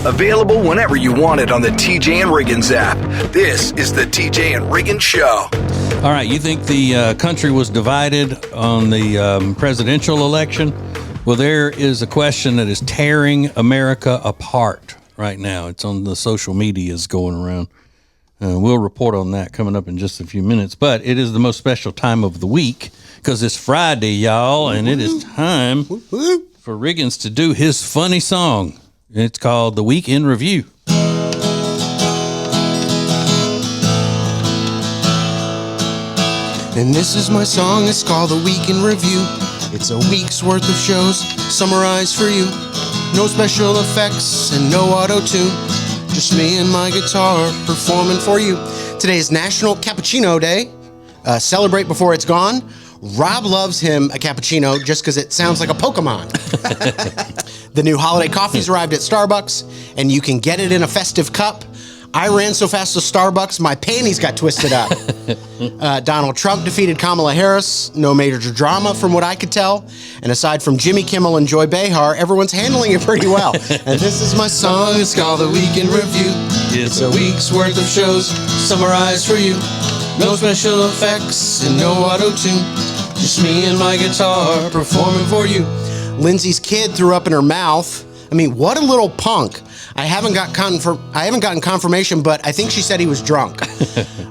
Available whenever you want it on the TJ and Riggins app. This is the TJ and Riggins Show. All right, you think the country was divided on the presidential election? Well, there is a question that is tearing America apart right now. It's on the social medias going around. We'll report on that coming up in just a few minutes. But it is the most special time of the week because it's Friday, y'all, and it is time for Riggins to do his funny song. It's called The Week in Review. And this is my song, it's called The Week in Review. It's a week's worth of shows summarized for you. No special effects and no auto-tune. Just me and my guitar performing for you. Today is National Cappuccino Day. Celebrate before it's gone. Rob loves him a cappuccino just because it sounds like a Pokemon. The new holiday coffee's arrived at Starbucks, and you can get it in a festive cup. I ran so fast to Starbucks, my panties got twisted up. Donald Trump defeated Kamala Harris. No major drama from what I could tell. And aside from Jimmy Kimmel and Joy Behar, everyone's handling it pretty well. And this is my song, it's called The Week in Review. It's a week's worth of shows summarized for you. No special effects and no auto-tune. Just me and my guitar performing for you. Lindsay's kid threw up in her mouth. I mean, what a little punk. I haven't gotten confirmation, but I think she said he was drunk.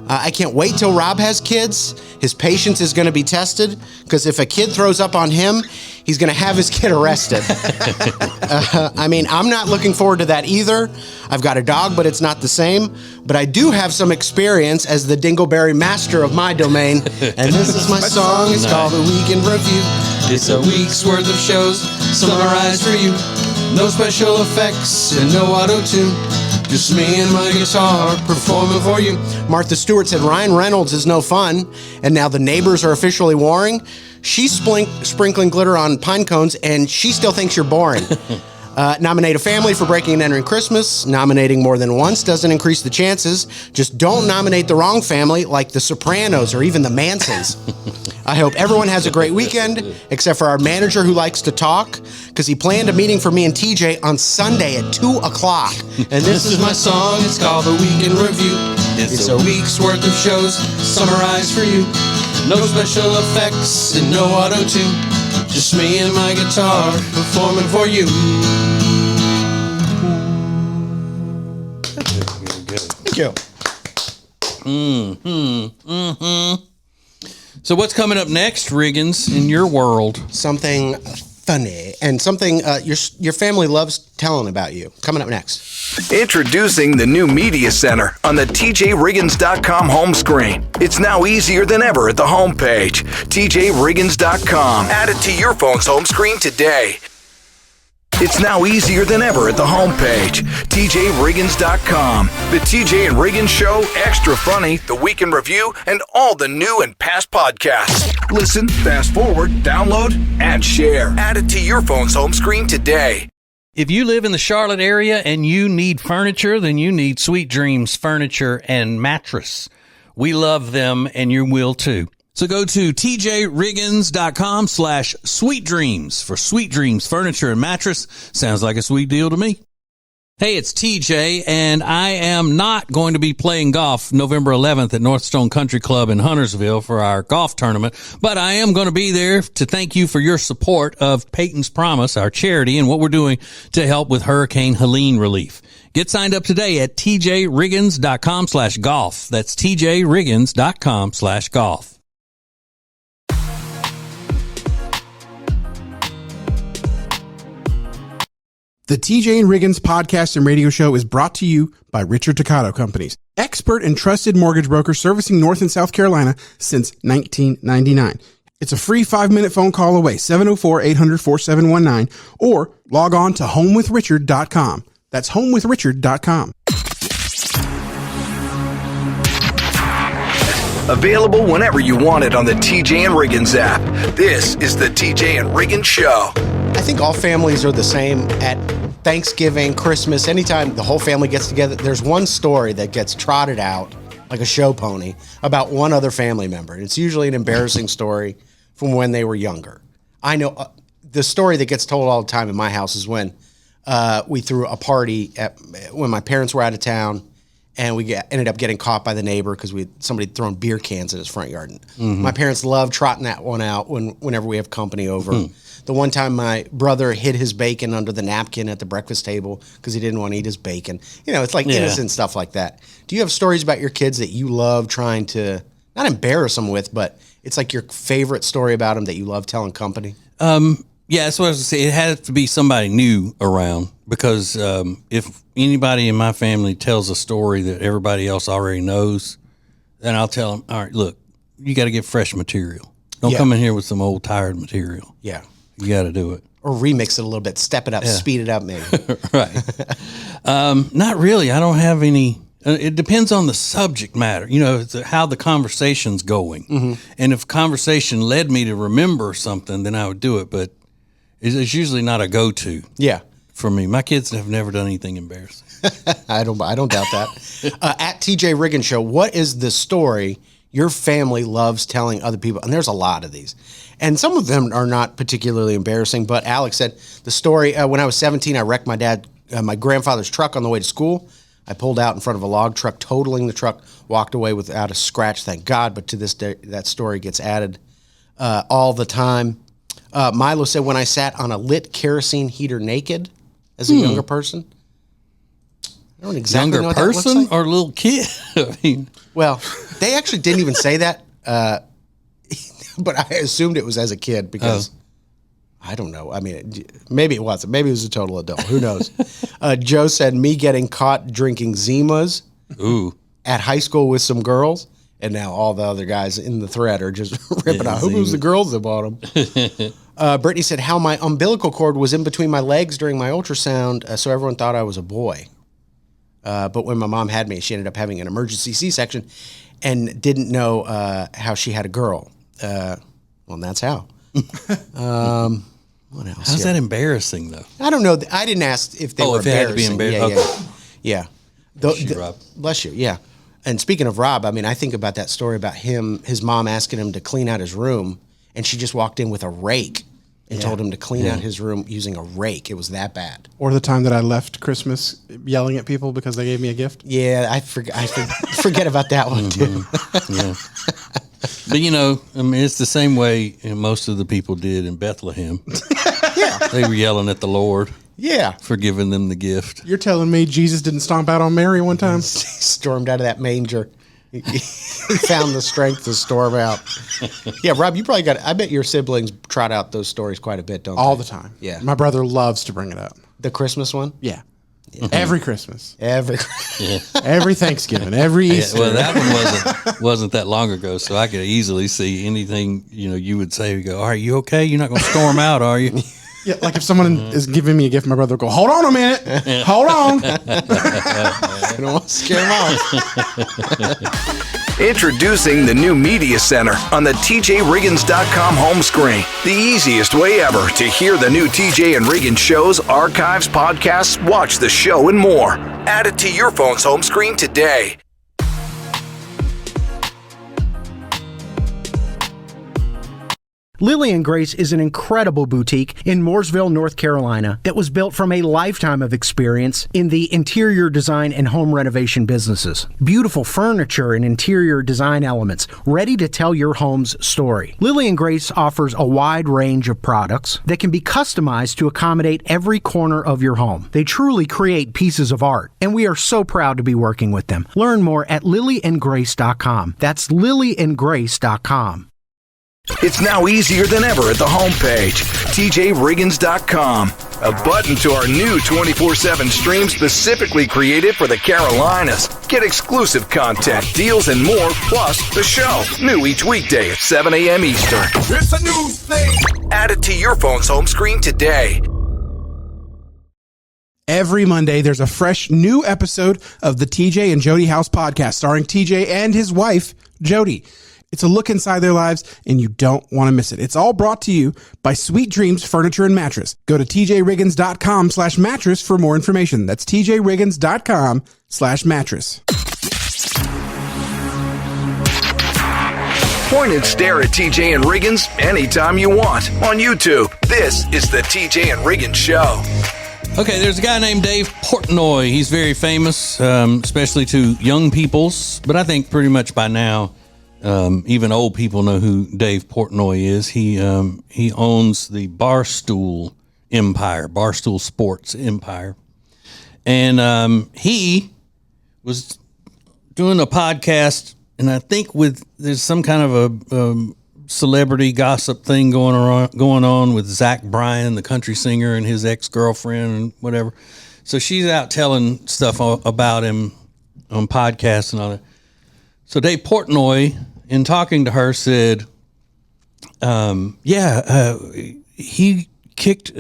I can't wait till Rob has kids. His patience is going to be tested, because if a kid throws up on him, he's going to have his kid arrested. I mean, I'm not looking forward to that either. I've got a dog, but it's not the same. But I do have some experience as the dingleberry master of my domain. And this is my song. It's called The Week in Review. It's a week's worth of shows summarized for you. No special effects and no auto-tune. Just me and my guitar performing for you. Martha Stewart said Ryan Reynolds is no fun, and now the neighbors are officially warring. She's sprinkling glitter on pine cones, and she still thinks you're boring. Nominate a family for breaking and entering Christmas. Nominating more than once doesn't increase the chances. Just don't nominate the wrong family, like the Sopranos or even the Mansons. I hope everyone has a great weekend, except for our manager who likes to talk, because he planned a meeting for me and TJ on Sunday at 2 o'clock. And this is my song, it's called The Week in Review. It's a week's worth of shows summarized for you. No special effects and no auto-tune. Just me and my guitar performing for you. Thank you. So what's coming up next, Riggins, in your world? Something funny and something your family loves telling about you. Coming up next. Introducing the new Media Center on the TJRiggins.com home screen. It's now easier than ever at the homepage. TJRiggins.com. Add it to your phone's home screen today. It's now easier than ever at the homepage. TJRiggins.com. The TJ and Riggins Show, Extra Funny, The Week in Review, and all the new and past podcasts. Listen, fast forward, download, and share. Add it to your phone's home screen today. If you live in the Charlotte area and you need furniture, then you need Sweet Dreams Furniture and Mattress. We love them, and you will too. So go to tjriggins.com/sweetdreams for Sweet Dreams Furniture and Mattress. Sounds like a sweet deal to me. Hey, it's TJ, and I am not going to be playing golf November 11th at Northstone Country Club in Huntersville for our golf tournament, but I am going to be there to thank you for your support of Peyton's Promise, our charity, and what we're doing to help with Hurricane Helene relief. Get signed up today at tjriggins.com/golf. That's tjriggins.com/golf. The TJ and Riggins podcast and radio show is brought to you by Richard Toccato Companies, expert and trusted mortgage broker servicing North and South Carolina since 1999. It's a free 5-minute phone call away, 704-800-4719, or log on to homewithrichard.com. That's homewithrichard.com. Available whenever you want it on the TJ and Riggins app. This is the TJ and Riggins Show. I think all families are the same at Thanksgiving, Christmas, anytime the whole family gets together. There's one story that gets trotted out like a show pony about one other family member. It's usually an embarrassing story from when they were younger. I know the story that gets told all the time in my house is when we threw a party when my parents were out of town, and we ended up getting caught by the neighbor because somebody had thrown beer cans in his front yard. My parents love trotting that one out whenever we have company over. The one time my brother hid his bacon under the napkin at the breakfast table because he didn't want to eat his bacon. It's like innocent stuff like that. Do you have stories about your kids that you love trying to not embarrass them with, but it's like your favorite story about them that you love telling company? Yeah, that's what I was going to say. It has to be somebody new around because if anybody in my family tells a story that everybody else already knows, then I'll tell them, all right, look, you got to get fresh material. Don't come in here with some old tired material. Yeah. You got to do it. Or remix it a little bit, step it up, speed it up maybe. Right. Not really. I don't have any. It depends on the subject matter, how the conversation's going. And if conversation led me to remember something, then I would do it. But it's usually not a go-to. Yeah. For me. My kids have never done anything embarrassing. I don't doubt that. At TJ Riggins Show, what is the story your family loves telling other people? And there's a lot of these. And some of them are not particularly embarrassing, but Alex said the story, when I was 17, I wrecked my grandfather's truck on the way to school. I pulled out in front of a log truck, totaling the truck, walked away without a scratch, thank God. But to this day, that story gets added all the time. Milo said, when I sat on a lit kerosene heater naked as a younger person. I don't exactly know what that looks like. Younger person or little kid? I mean, well, they actually didn't even say that, but I assumed it was as a kid because I don't know. I mean, maybe it wasn't. Maybe it was a total adult. Who knows? Joe said, me getting caught drinking Zimas at high school with some girls, and now all the other guys in the thread are just ripping out. Who was the girls that bought them? Brittany said, how my umbilical cord was in between my legs during my ultrasound, so everyone thought I was a boy. But when my mom had me, she ended up having an emergency C-section and didn't know how she had a girl. Well, that's how. What else? How's that embarrassing, though? I don't know. I didn't ask if they were if it had to be embarrassing. Yeah. Bless you, Rob. Bless you, yeah. And speaking of Rob, I mean, I think about that story about his mom asking him to clean out his room, and she just walked in with a rake and told him to clean out his room using a rake. It was that bad. Or the time that I left Christmas yelling at people because they gave me a gift. Yeah, I forget about that one, too. Yeah. But, I mean, it's the same way most of the people did in Bethlehem. Yeah. They were yelling at the Lord. Yeah. For giving them the gift. You're telling me Jesus didn't stomp out on Mary one time? He stormed out of that manger. He found the strength to storm out. Yeah, Rob, you probably I bet your siblings trot out those stories quite a bit, don't they? All the time. Yeah. My brother loves to bring it up. The Christmas one? Yeah. Every Christmas. Every Thanksgiving. Every Easter. Well, that one wasn't that long ago, so I could easily see anything, you would say. We go, are you okay? You're not going to storm out, are you? Yeah, like if someone is giving me a gift, my brother will go, hold on a minute. Hold on. I don't want to scare him off. Introducing the new Media Center on the TJRiggins.com home screen. The easiest way ever to hear the new TJ and Riggins shows, archives, podcasts, watch the show, and more. Add it to your phone's home screen today. Lily and Grace is an incredible boutique in Mooresville, North Carolina that was built from a lifetime of experience in the interior design and home renovation businesses. Beautiful furniture and interior design elements ready to tell your home's story. Lily and Grace offers a wide range of products that can be customized to accommodate every corner of your home. They truly create pieces of art, and we are so proud to be working with them. Learn more at lilyandgrace.com. That's lilyandgrace.com. It's now easier than ever at the homepage, TJRiggins.com. A button to our new 24/7 stream specifically created for the Carolinas. Get exclusive content, deals, and more, plus the show. New each weekday at 7 a.m. Eastern. It's a new thing. Add it to your phone's home screen today. Every Monday, there's a fresh new episode of the TJ and Jody House podcast starring TJ and his wife, Jody. It's a look inside their lives, and you don't want to miss it. It's all brought to you by Sweet Dreams Furniture and Mattress. Go to tjriggins.com/mattress for more information. That's tjriggins.com/mattress. Point and stare at TJ and Riggins anytime you want on YouTube. This is the TJ and Riggins Show. Okay, there's a guy named Dave Portnoy. He's very famous, especially to young peoples, but I think pretty much by now, even old people know who Dave Portnoy is. He owns the Barstool Empire, Barstool Sports Empire. And he was doing a podcast, and I think there's some kind of a celebrity gossip thing going on with Zach Bryan, the country singer, and his ex-girlfriend and whatever. So she's out telling stuff about him on podcasts and all that. So Dave Portnoy, in talking to her, said, he kicked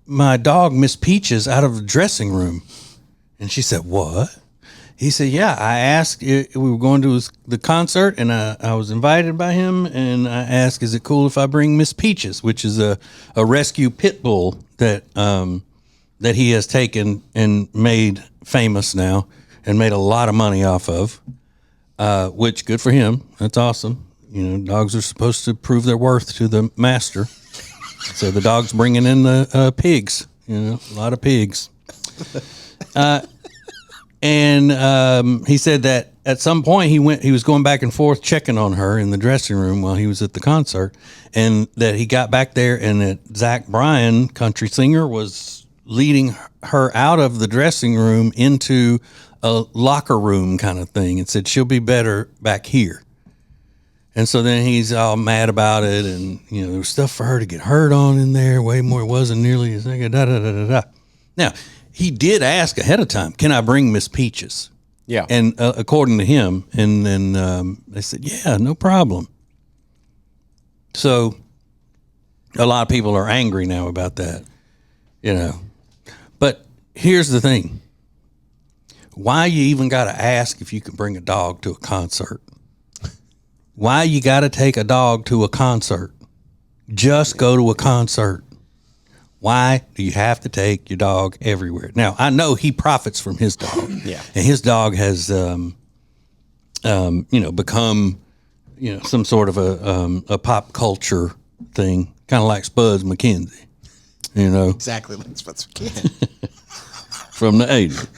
my dog, Miss Peaches, out of the dressing room. And she said, what? He said, yeah, I asked, we were going to the concert, and I was invited by him, and I asked, is it cool if I bring Miss Peaches, which is a rescue pit bull that he has taken and made famous now and made a lot of money off of, which good for him. That's awesome. You know, dogs are supposed to prove their worth to the master. So the dog's bringing in the pigs, you know, a lot of pigs. And he said that at some point he was going back and forth checking on her in the dressing room while he was at the concert, and that he got back there and that Zach Bryan, country singer, was leading her out of the dressing room into a locker room kind of thing and said, she'll be better back here. And so then he's all mad about it, and you know there was stuff for her to get hurt on in there, way more. It wasn't nearly as da da da da da. Now, he did ask ahead of time, can I bring Miss Peaches? Yeah. And according to him, and then they said, yeah, no problem. So a lot of people are angry now about that, you know. But here's the thing. Why you even got to ask if you can bring a dog to a concert? Why you got to take a dog to a concert? Just go to a concert. Why do you have to take your dog everywhere? Now, I know he profits from his dog. Yeah. And his dog has, become, some sort of a pop culture thing, kind of like Spuds McKenzie, Exactly like Spuds McKenzie. from the 80s.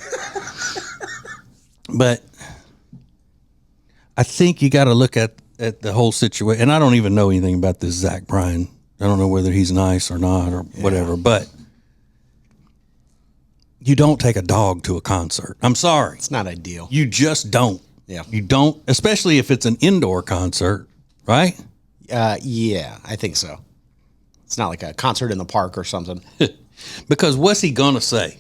But I think you got to look at the whole situation. And I don't even know anything about this Zach Bryan. I don't know whether he's nice or not or whatever, but you don't take a dog to a concert. I'm sorry. It's not ideal. You just don't. Yeah. You don't, especially if it's an indoor concert, right? Yeah, I think so. It's not like a concert in the park or something. Because what's he going to say?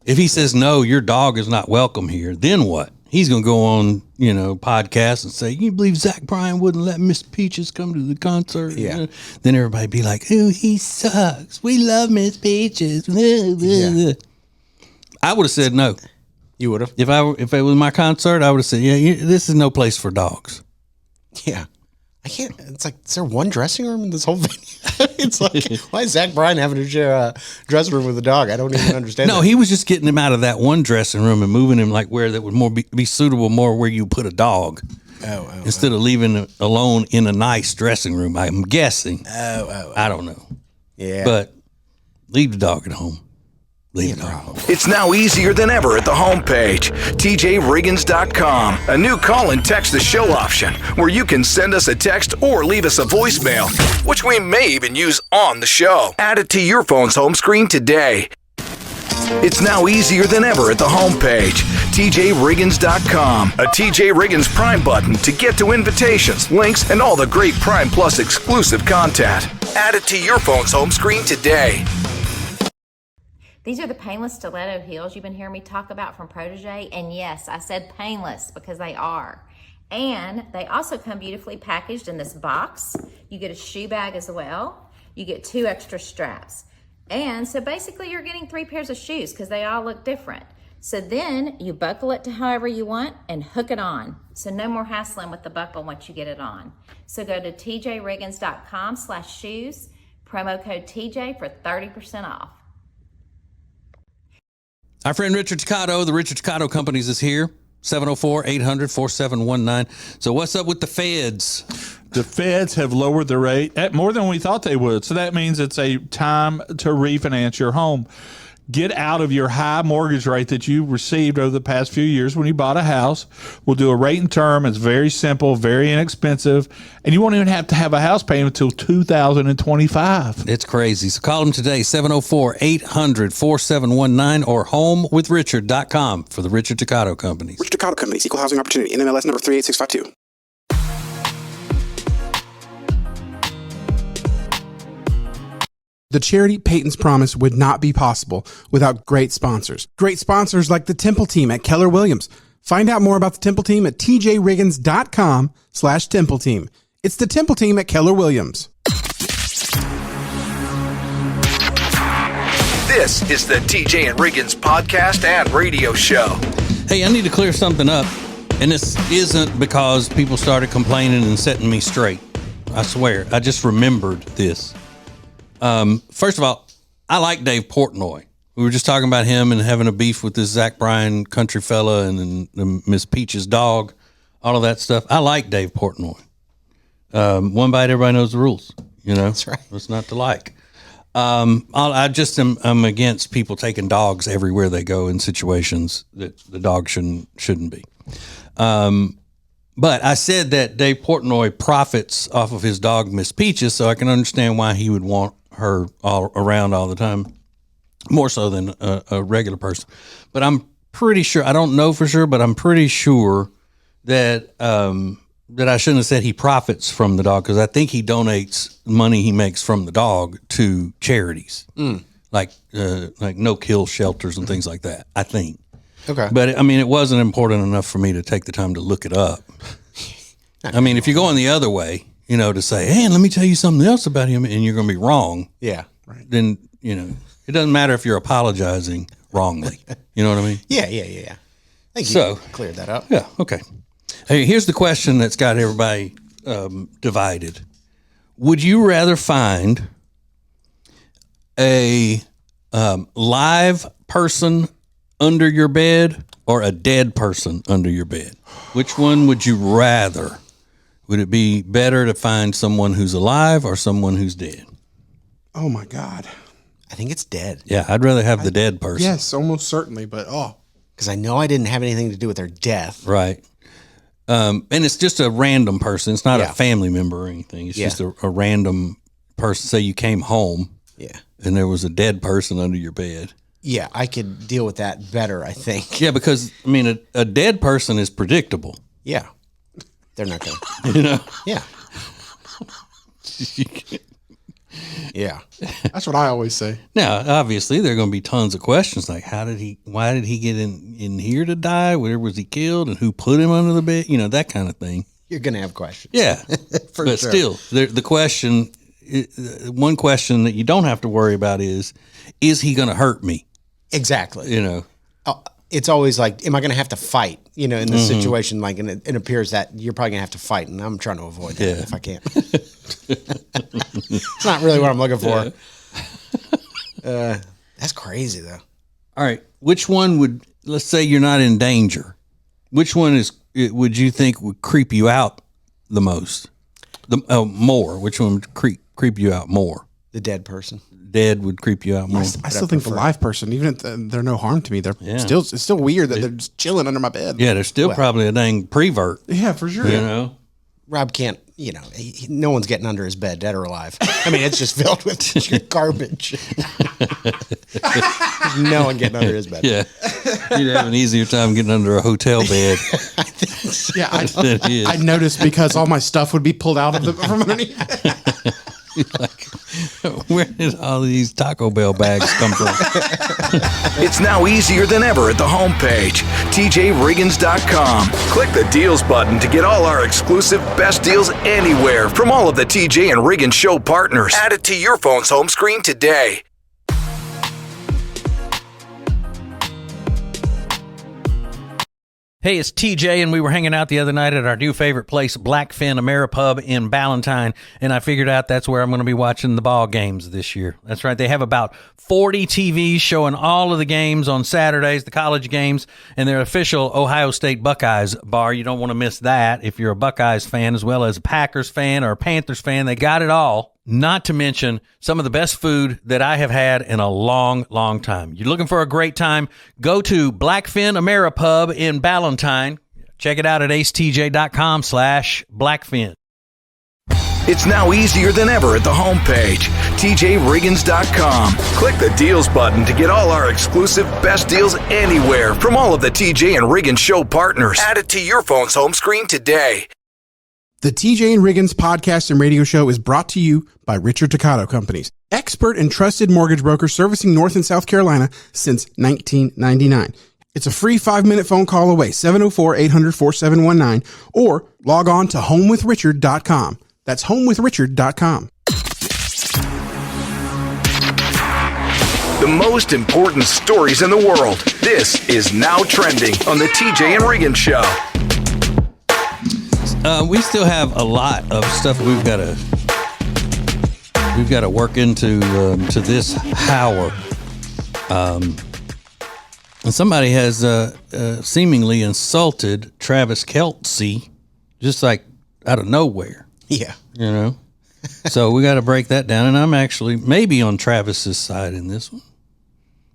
If he says, no, your dog is not welcome here, then what? He's going to go on, podcasts and say, you believe Zach Bryan wouldn't let Miss Peaches come to the concert? Yeah. Then everybody be like, oh, he sucks. We love Miss Peaches. Yeah. I would have said no. You would have? If it was my concert, I would have said, yeah, this is no place for dogs. Yeah. I can't. It's like, is there one dressing room in this whole venue? It's like, why is Zach Bryan having to share a dressing room with a dog? I don't even understand. No, he was just getting him out of that one dressing room and moving him like where that would more be suitable, more where you put a dog. Instead of leaving it alone in a nice dressing room, I'm guessing. I don't know. Yeah. But leave the dog at home. Leave the dog at home. It's now easier than ever at the homepage, TJRiggins.com. A new call and text the show option where you can send us a text or leave us a voicemail, which we may even use on the show. Add it to your phone's home screen today. It's now easier than ever at the homepage, TJRiggins.com. A TJ Riggins Prime button to get to invitations, links, and all the great Prime Plus exclusive content. Add it to your phone's home screen today. These are the painless stiletto heels you've been hearing me talk about from Protégé. And yes, I said painless because they are. And they also come beautifully packaged in this box. You get a shoe bag as well. You get 2 extra straps. And so basically you're getting 3 pairs of shoes because they all look different. So then you buckle it to however you want and hook it on. So no more hassling with the buckle once you get it on. So go to tjriggins.com/shoes, promo code TJ for 30% off. Our friend Richard Ticcato, the Richard Ticcato Companies is here. 704-800-4719. So what's up with the feds? The feds have lowered the rate at more than we thought they would. So that means it's a time to refinance your home. Get out of your high mortgage rate that you received over the past few years when you bought a house. We'll do a rate and term. It's very simple, very inexpensive, and you won't even have to have a house payment until 2025. It's crazy. So call them today, 704-800-4719 or homewithrichard.com for the Richard Toccato Companies. Richard Toccato Companies, Equal Housing Opportunity, NMLS number 38652. The charity Peyton's Promise would not be possible without great sponsors. Great sponsors like the Temple Team at Keller Williams. Find out more about the Temple Team at tjriggins.com/Temple Team. It's the Temple Team at Keller Williams. This is the TJ and Riggins podcast and radio show. Hey, I need to clear something up, and this isn't because people started complaining and setting me straight. I swear, I just remembered this. First of all, I like Dave Portnoy. We were just talking about him and having a beef with this Zach Bryan country fella and Miss Peach's dog, all of that stuff. I like Dave Portnoy. One bite, everybody knows the rules. You know, that's right. What's not to like? I'm against people taking dogs everywhere they go in situations that the dog shouldn't be. But I said that Dave Portnoy profits off of his dog, Miss Peaches, so I can understand why he would want her all around all the time, more so than a regular person. But I'm pretty sure, I don't know for sure, but I'm pretty sure that that I shouldn't have said he profits from the dog, because I think he donates money he makes from the dog to charities, like no-kill shelters and things like that, I think. Okay. But, I mean, it wasn't important enough for me to take the time to look it up. I mean, if you're going the other way, you know, to say, hey, let me tell you something else about him, and you're going to be wrong. Yeah. Right. Then, you know, it doesn't matter if you're apologizing wrongly. You know what I mean? Yeah. Thank you. So, cleared that up. Yeah, okay. Hey, here's the question that's got everybody divided. Would you rather find a live person under your bed or a dead person under your bed? Which one would you rather? Would it be better to find someone who's alive or someone who's dead? Oh, my God. I think it's dead. Yeah, I'd rather have the dead person. Yes, almost certainly, but because I know I didn't have anything to do with their death. Right. And it's just a random person. It's not a family member or anything. It's just a random person. Say you came home and there was a dead person under your bed. Yeah, I could deal with that better, I think. Yeah, because, I mean, a dead person is predictable. Yeah. They're not going to. You know? Yeah. Yeah. That's what I always say. Now, obviously, there are going to be tons of questions like, why did he get in here to die? Where was he killed? And who put him under the bed? You know, that kind of thing. You're going to have questions. Yeah. But sure. Still, the question, one question that you don't have to worry about is he going to hurt me? Exactly. You know? It's always like, am I going to have to fight? You know, in this situation, like, and it appears that you're probably going to have to fight, and I'm trying to avoid that if I can. It's not really what I'm looking for. Yeah. That's crazy, though. All right. Which one would, let's say you're not in danger, which one would you think would creep you out the most? More. Which one would creep you out more? The dead person. Dead would creep you out more. I still think the live person, even if they're no harm to me, it's still weird that they're just chilling under my bed. Yeah, they're still probably a dang prevert. Yeah, for sure. You know? Rob can't, you know, no one's getting under his bed, dead or alive. I mean, it's just filled with garbage. No one getting under his bed. Yeah. You'd have an easier time getting under a hotel bed. I think so. Yeah, I noticed because all my stuff would be pulled out of from underneath. Like, where did all these Taco Bell bags come from? It's now easier than ever at the homepage, tjriggins.com. Click the deals button to get all our exclusive best deals anywhere from all of the TJ and Riggins show partners. Add it to your phone's home screen today. Hey, it's TJ, and we were hanging out the other night at our new favorite place, Blackfin Ameripub in Ballantyne, and I figured out that's where I'm going to be watching the ball games this year. That's right. They have about 40 TVs showing all of the games on Saturdays, the college games, and their official Ohio State Buckeyes bar. You don't want to miss that if you're a Buckeyes fan as well as a Packers fan or a Panthers fan. They got it all. not to mention some of the best food that I have had in a long, long time. You're looking for a great time? Go to Blackfin Ameripub in Ballantyne. Check it out at acetj.com/Blackfin. It's now easier than ever at the homepage, TJRiggins.com. Click the deals button to get all our exclusive best deals anywhere from all of the TJ and Riggins show partners. Add it to your phone's home screen today. The TJ and Riggins podcast and radio show is brought to you by Richard Toccato Companies, expert and trusted mortgage broker servicing North and South Carolina since 1999. It's a free 5-minute phone call away, 704-800-4719, or log on to homewithrichard.com. That's homewithrichard.com. The most important stories in the world. This is Now Trending on the TJ and Riggins Show. We still have a lot of stuff we've got to work into to this hour. And somebody has seemingly insulted Travis Kelce just like out of nowhere. Yeah. You know? So we got to break that down. And I'm actually maybe on Travis's side in this one.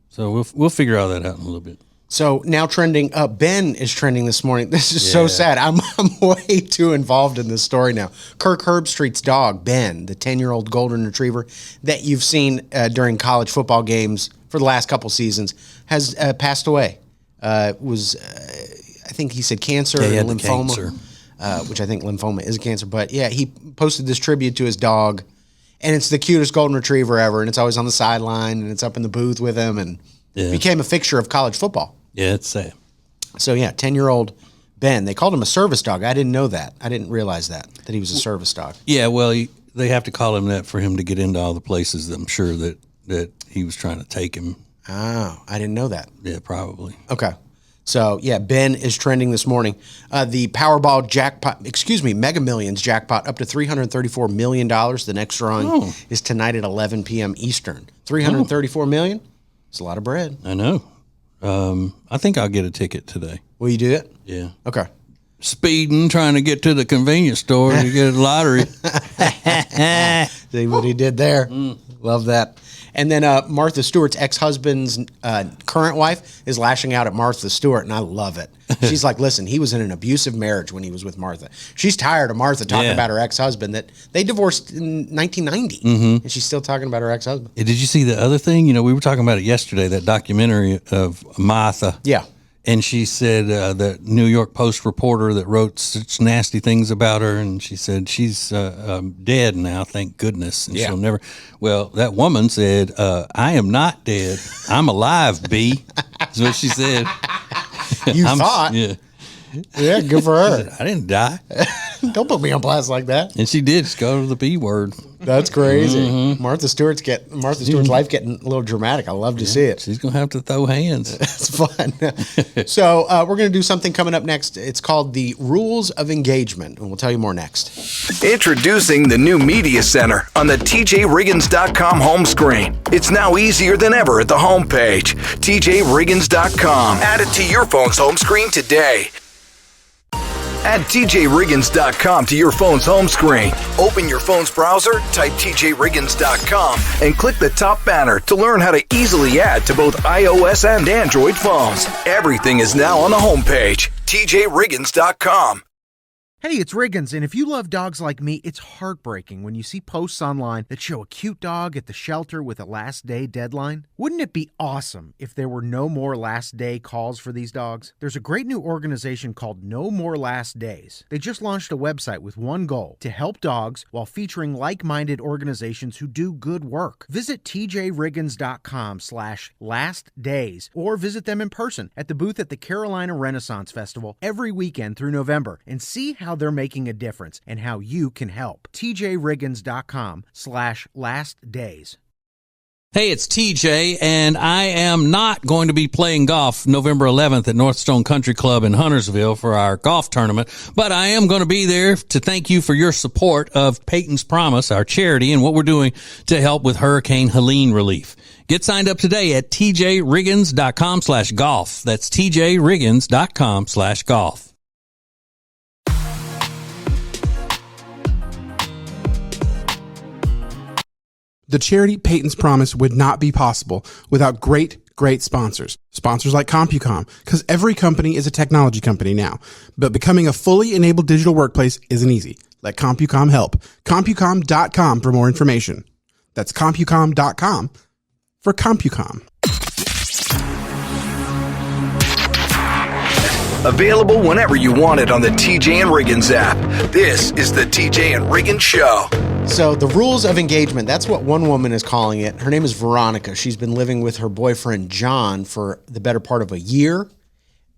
So we'll figure all that out in a little bit. So now trending, Ben is trending this morning. This is so sad. I'm way too involved in this story now. Kirk Herbstreit's dog, Ben, the 10-year-old golden retriever that you've seen during college football games for the last couple seasons, has passed away. I think he said cancer, he had lymphoma, cancer. Which I think lymphoma is a cancer. But yeah, he posted this tribute to his dog, and it's the cutest golden retriever ever, and it's always on the sideline, and it's up in the booth with him, and became a fixture of college football. Yeah, it's sad. So yeah, 10-year-old Ben. They called him a service dog. I didn't know that. I didn't realize that he was a service dog. Yeah, well, they have to call him that for him to get into all the places that I'm sure that he was trying to take him. Oh, I didn't know that. Yeah, probably. Okay. So yeah, Ben is trending this morning. The Powerball jackpot, Mega Millions jackpot up to $334 million. The next drawing is tonight at 11 p.m. Eastern. $334 million? It's a lot of bread. I know. I think I'll get a ticket today. Will you do it? Yeah. Okay. Speeding, trying to get to the convenience store to get a lottery. See what he did there? Love that. And then Martha Stewart's ex-husband's current wife is lashing out at Martha Stewart, and I love it. She's like, listen, he was in an abusive marriage when he was with Martha. She's tired of Martha talking about her ex-husband that they divorced in 1990, and she's still talking about her ex-husband. Did you see the other thing? You know, we were talking about it yesterday, that documentary of Martha. Yeah. And she said the New York Post reporter that wrote such nasty things about her, and she said she's dead now, thank goodness, and she'll never. Well, that woman said, "I am not dead. I'm alive, B." That's what she said. You thought? Yeah. Yeah, good for her. Said, I didn't die. Don't put me on blast like that. And she did. Just go to the B word. That's crazy. Martha Stewart's life getting a little dramatic. I love to see it. She's gonna have to throw hands. It's fun. So we're gonna do something coming up next. It's called the Rules of Engagement, and we'll tell you more next. Introducing the new Media Center on the TJRiggins.com home screen. It's now easier than ever at the homepage, TJRiggins.com. Add it to your phone's home screen today. Add TJRiggins.com to your phone's home screen. Open your phone's browser, type TJRiggins.com, and click the top banner to learn how to easily add to both iOS and Android phones. Everything is now on the homepage, TJRiggins.com. Hey, it's Riggins, and if you love dogs like me, it's heartbreaking when you see posts online that show a cute dog at the shelter with a last day deadline. Wouldn't it be awesome if there were no more last day calls for these dogs? There's a great new organization called No More Last Days. They just launched a website with one goal: to help dogs while featuring like-minded organizations who do good work. Visit tjriggins.com/lastdays or visit them in person at the booth at the Carolina Renaissance Festival every weekend through November and see how they're making a difference and how you can help. tjriggins.com/lastdays. Hey, it's TJ, and I am not going to be playing golf November 11th at Northstone Country Club in Huntersville for our golf tournament, but I am going to be there to thank you for your support of Peyton's Promise, our charity, and what we're doing to help with Hurricane Helene relief. Get signed up today at tjriggins.com/golf. That's tjriggins.com/golf. The charity Peyton's Promise would not be possible without great sponsors. Sponsors like CompuCom, because every company is a technology company now. But becoming a fully enabled digital workplace isn't easy. Let CompuCom help. CompuCom.com for more information. That's CompuCom.com for CompuCom. Available whenever you want it on the TJ and Riggins app. This is the TJ and Riggins Show. So the rules of engagement, that's what one woman is calling it. Her name is Veronica. She's been living with her boyfriend, John, for the better part of a year.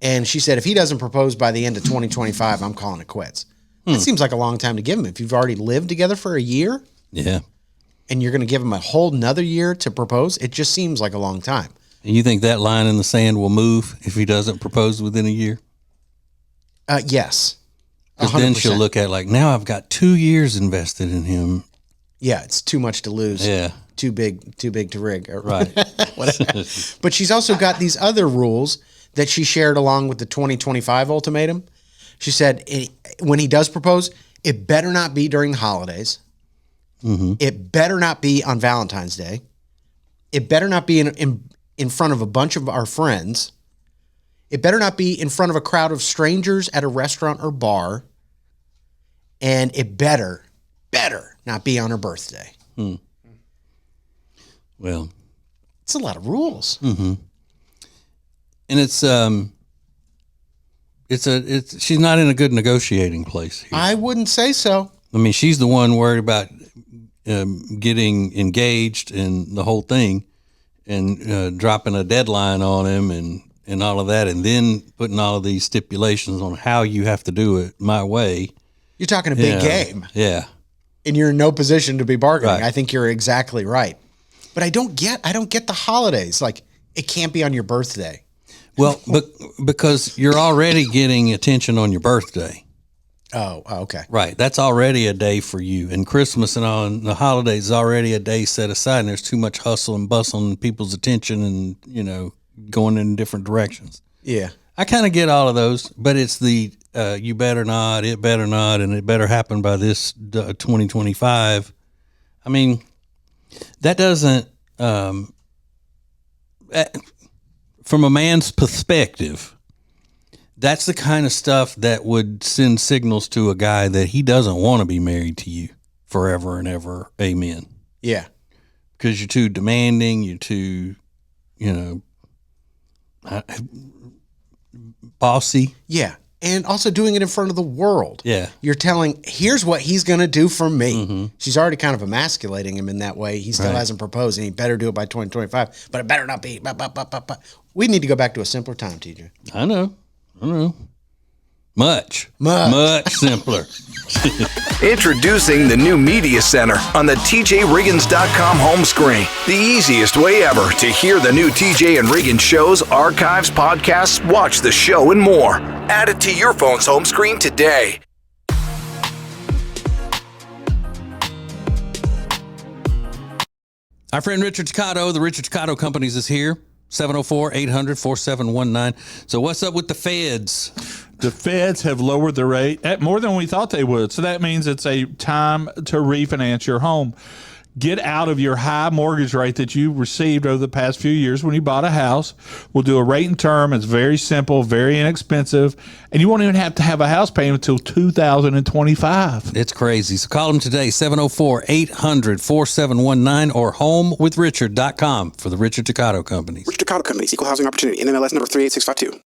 And she said, if he doesn't propose by the end of 2025, I'm calling it quits. That seems like a long time to give him. If you've already lived together for a year, Yeah. and you're going to give him a whole nother year to propose, it just seems like a long time. And you think that line in the sand will move if he doesn't propose within a year? Yes. 'Cause then she'll look at it like, now I've got 2 years invested in him. Yeah, it's too much to lose. Yeah. Too big to rig. Right. But she's also got these other rules that she shared along with the 2025 ultimatum. She said when he does propose, it better not be during the holidays. Mm-hmm. It better not be on Valentine's Day. It better not be in front of a bunch of our friends. It better not be in front of a crowd of strangers at a restaurant or bar. And it better not be on her birthday. Well, it's a lot of rules. Mm-hmm. And it's she's not in a good negotiating place here. I wouldn't say so. I mean, she's the one worried about getting engaged and the whole thing, and dropping a deadline on him and all of that, and then putting all of these stipulations on how you have to do it my way. You're talking a big game. Yeah. And you're in no position to be bargaining. Right. I think you're exactly right. But I don't get the holidays. Like, it can't be on your birthday. Well, because you're already getting attention on your birthday. Oh, okay. Right. That's already a day for you. And Christmas and all, and the holidays is already a day set aside, and there's too much hustle and bustle and people's attention and, going in different directions. Yeah. I kind of get all of those, but it's the you better not, it better not, and it better happen by this 2025. I mean, that doesn't, from a man's perspective, that's the kind of stuff that would send signals to a guy that he doesn't want to be married to you forever and ever. Amen. Yeah. Because you're too demanding, you're too, bossy. Yeah. And also doing it in front of the world. Yeah. You're telling, here's what he's going to do for me. Mm-hmm. She's already kind of emasculating him in that way. He still hasn't proposed, and he better do it by 2025, but it better not be. We need to go back to a simpler time, TJ. I know. Much simpler. Introducing the new Media Center on the TJRiggins.com home screen. The easiest way ever to hear the new TJ and Riggins shows, archives, podcasts, watch the show, and more. Add it to your phone's home screen today. Our friend Richard Ticcato, the Richard Ticcato Companies, is here. 704-800-4719. So what's up with the feds? The feds have lowered the rate at more than we thought they would. So that means it's a time to refinance your home. Get out of your high mortgage rate that you received over the past few years when you bought a house. We'll do a rate and term. It's very simple, very inexpensive, and you won't even have to have a house payment until 2025. It's crazy. So call them today, 704-800-4719 or homewithrichard.com for the Richard Ticcato Companies. Richard Ticcato Companies, Equal Housing Opportunity, NMLS number 38652.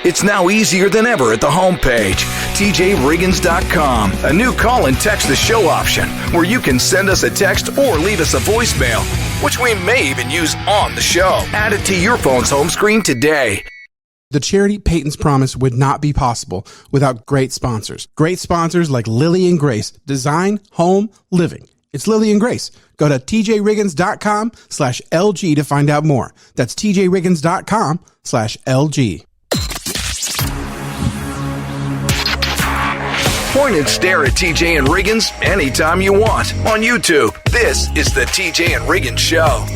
It's now easier than ever at the homepage, TJRiggins.com. A new call and text the show option where you can send us a text or leave us a voicemail, which we may even use on the show. Add it to your phone's home screen today. The charity Peyton's Promise would not be possible without great sponsors. Great sponsors like Lily and Grace, Design, Home, Living. It's Lily and Grace. Go to TJRiggins.com/LG to find out more. That's TJRiggins.com/LG. Point and stare at TJ and Riggins anytime you want on YouTube. This is the TJ and Riggins Show.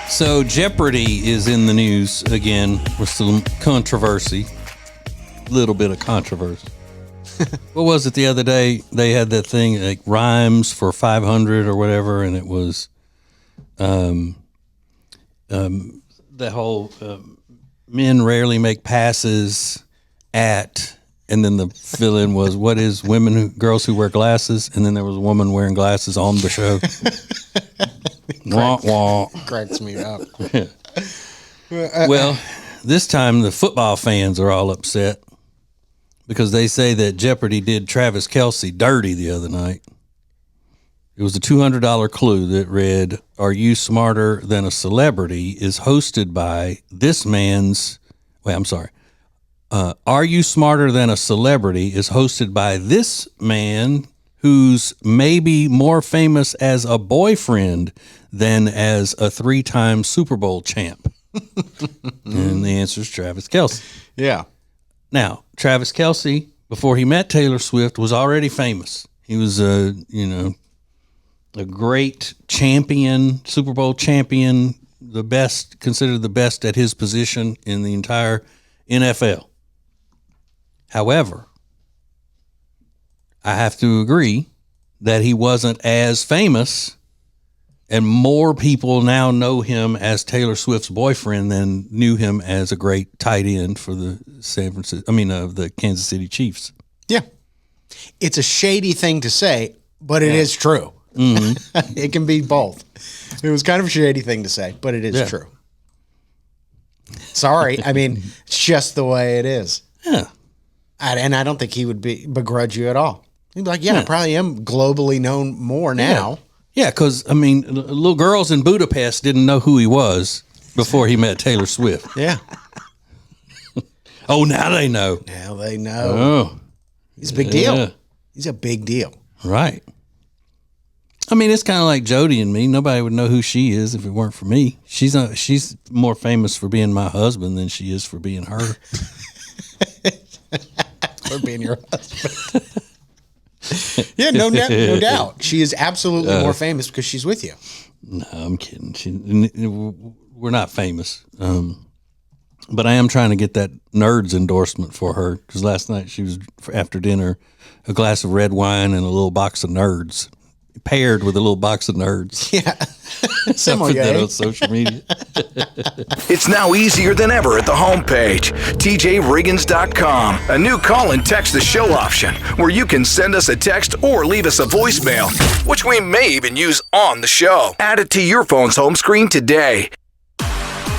So Jeopardy is in the news again with some controversy. A little bit of controversy. What was it the other day? They had that thing like rhymes for 500 or whatever, and it was the whole men rarely make passes at, and then the fill-in was what is girls who wear glasses, and then there was a woman wearing glasses on the show. Wah, wah. Cracks me up. Well, this time the football fans are all upset because they say that Jeopardy did Travis Kelce dirty the other night. It was a $200 clue that read, "Are You Smarter Than a Celebrity?" is hosted by this man's, Are You Smarter Than a Celebrity is hosted by this man who's maybe more famous as a boyfriend than as a 3-time Super Bowl champ. And the answer is Travis Kelce. Yeah. Now, Travis Kelce, before he met Taylor Swift, was already famous. He was a great champion, Super Bowl champion, considered the best at his position in the entire NFL. However, I have to agree that he wasn't as famous, and more people now know him as Taylor Swift's boyfriend than knew him as a great tight end for the the Kansas City Chiefs. Yeah. It's a shady thing to say, but it is true. Mm-hmm. It can be both. It was kind of a shady thing to say, but it is true. Sorry. I mean, it's just the way it is. Yeah. And I don't think he would begrudge you at all. He'd be like, I probably am globally known more now. Yeah, because, little girls in Budapest didn't know who he was before he met Taylor Swift. Yeah. Oh, now they know. Now they know. Oh. He's a big deal. He's a big deal. Right. It's kind of like Jody and me. Nobody would know who she is if it weren't for me. She's more famous for being my husband than she is for being her. For being your husband. Yeah, no doubt. She is absolutely more famous because she's with you. No, I'm kidding. We're not famous. But I am trying to get that Nerds endorsement for her because last night she was, after dinner, a glass of red wine and a little box of Nerds, paired with a little box of Nerds. Yeah. I put that on social media. It's now easier than ever at the homepage, TJRiggins.com. A new call and text the show option where you can send us a text or leave us a voicemail, which we may even use on the show. Add it to your phone's home screen today.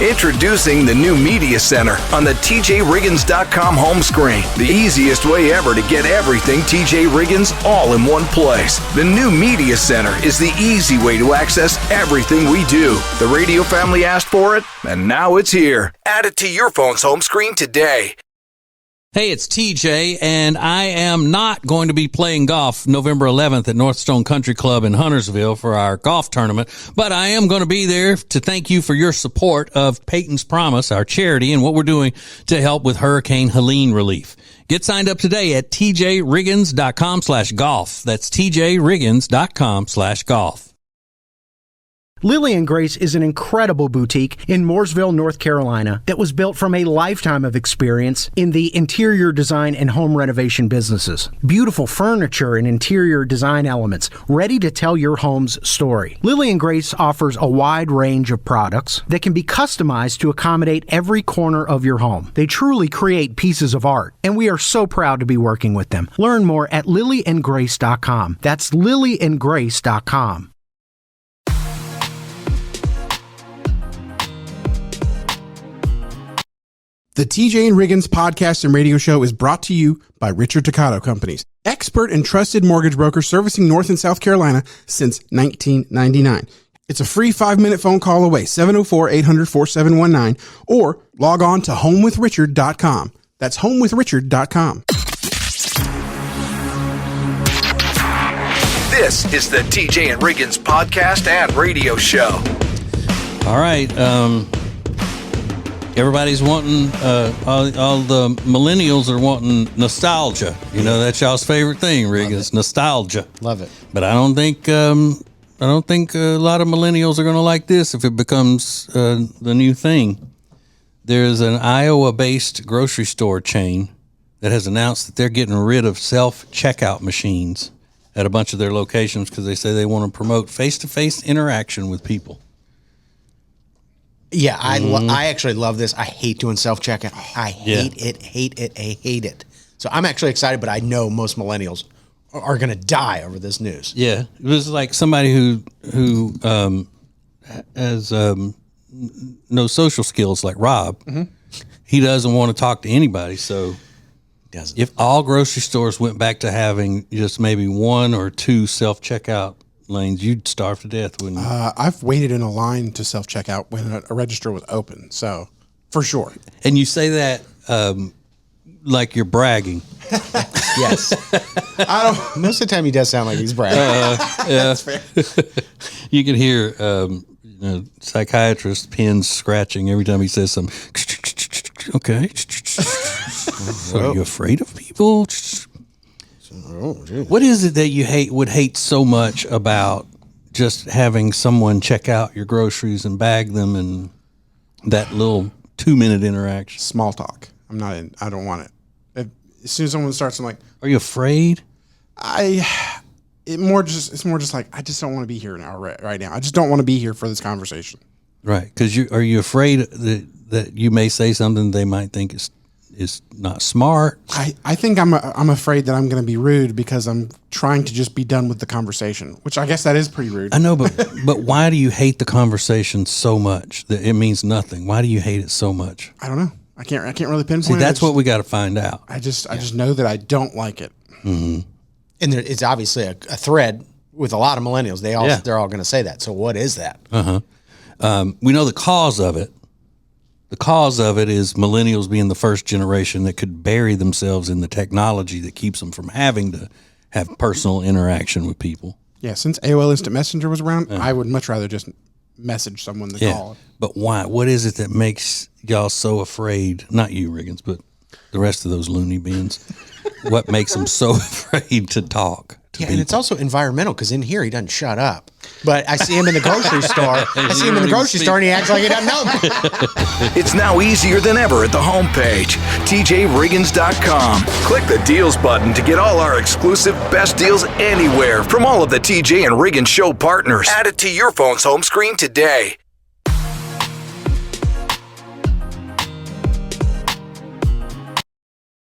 Introducing the new Media Center on the TJRiggins.com home screen. The easiest way ever to get everything TJ Riggins all in one place. The new Media Center is the easy way to access everything we do. The radio family asked for it, and now it's here. Add it to your phone's home screen today. Hey, it's TJ, and I am not going to be playing golf November 11th at Northstone Country Club in Huntersville for our golf tournament, but I am going to be there to thank you for your support of Peyton's Promise, our charity, and what we're doing to help with Hurricane Helene relief. Get signed up today at tjriggins.com/golf. That's tjriggins.com/golf. Lily and Grace is an incredible boutique in Mooresville, North Carolina that was built from a lifetime of experience in the interior design and home renovation businesses. Beautiful furniture and interior design elements ready to tell your home's story. Lily and Grace offers a wide range of products that can be customized to accommodate every corner of your home. They truly create pieces of art, and we are so proud to be working with them. Learn more at lilyandgrace.com. That's lilyandgrace.com. The TJ and Riggins podcast and radio show is brought to you by Richard Toccato Companies, expert and trusted mortgage broker servicing North and South Carolina since 1999. It's a free 5-minute phone call away, 704-800-4719, or log on to homewithrichard.com. That's homewithrichard.com. This is the TJ and Riggins podcast and radio show. All right. Everybody's wanting, all the millennials are wanting nostalgia. You know, that's y'all's favorite thing, Riggins, nostalgia. Love it. But I don't think a lot of millennials are going to like this if it becomes the new thing. There's an Iowa-based grocery store chain that has announced that they're getting rid of self-checkout machines at a bunch of their locations because they say they want to promote face-to-face interaction with people. Yeah, I actually love this. I hate doing self-checkout. I hate it. So I'm actually excited, but I know most millennials are going to die over this news. Yeah, it was like somebody who has no social skills like Rob. Mm-hmm. He doesn't want to talk to anybody, so if all grocery stores went back to having just maybe 1 or 2 self-checkout lanes, you'd starve to death, wouldn't you? I've waited in a line to self-checkout when a register was open, so for sure. And you say that like you're bragging. Yes. Most of the time he does sound like he's bragging. Yeah. That's fair. You can hear psychiatrist pins scratching every time he says something. Okay. So are you afraid of people? What is it that you would hate so much about just having someone check out your groceries and bag them and that little 2-minute interaction? Small talk. I don't want it. As soon as someone starts, I'm like, are you afraid? It's more just like, I just don't want to be here now, right now. I just don't want to be here for this conversation. Right. Because are you afraid that you may say something they might think is not smart? I think I'm afraid that I'm going to be rude because I'm trying to just be done with the conversation, which I guess that is pretty rude. I know, but why do you hate the conversation so much that it means nothing? Why do you hate it so much? I don't know. I can't really pinpoint. See, that's what we got to find out. I just know that I don't like it. Mm-hmm. And it's obviously a thread with a lot of millennials. They're all going to say that. So what is that? We know the cause of it. The cause of it is millennials being the first generation that could bury themselves in the technology that keeps them from having to have personal interaction with people. Yeah, since AOL Instant Messenger was around, I would much rather just message someone than call. But why? What is it that makes y'all so afraid? Not you, Riggins, but the rest of those loony bins. What makes them so afraid to talk to people? And it's also environmental because in here he doesn't shut up. But I see him in the grocery store. And he acts like he doesn't know me. It's now easier than ever at the homepage, TJRiggins.com. Click the deals button to get all our exclusive best deals anywhere from all of the TJ and Riggins show partners. Add it to your phone's home screen today.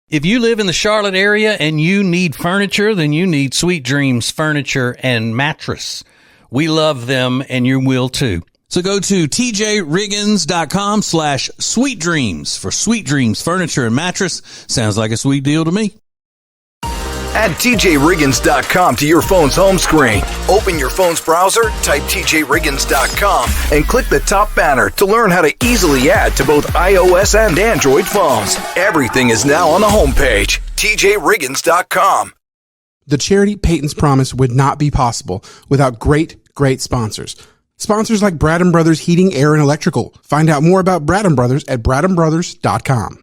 If you live in the Charlotte area and you need furniture, then you need Sweet Dreams Furniture and Mattress. We love them, and you will too. So go to tjriggins.com/sweetdreams for Sweet Dreams Furniture and Mattress. Sounds like a sweet deal to me. Add TJRiggins.com to your phone's home screen. Open your phone's browser, type TJRiggins.com, and click the top banner to learn how to easily add to both iOS and Android phones. Everything is now on the homepage, TJRiggins.com. The charity Peyton's Promise would not be possible without great sponsors. Sponsors like Brad & Brothers Heating, Air, and Electrical. Find out more about Brad & Brothers at bradandbrothers.com.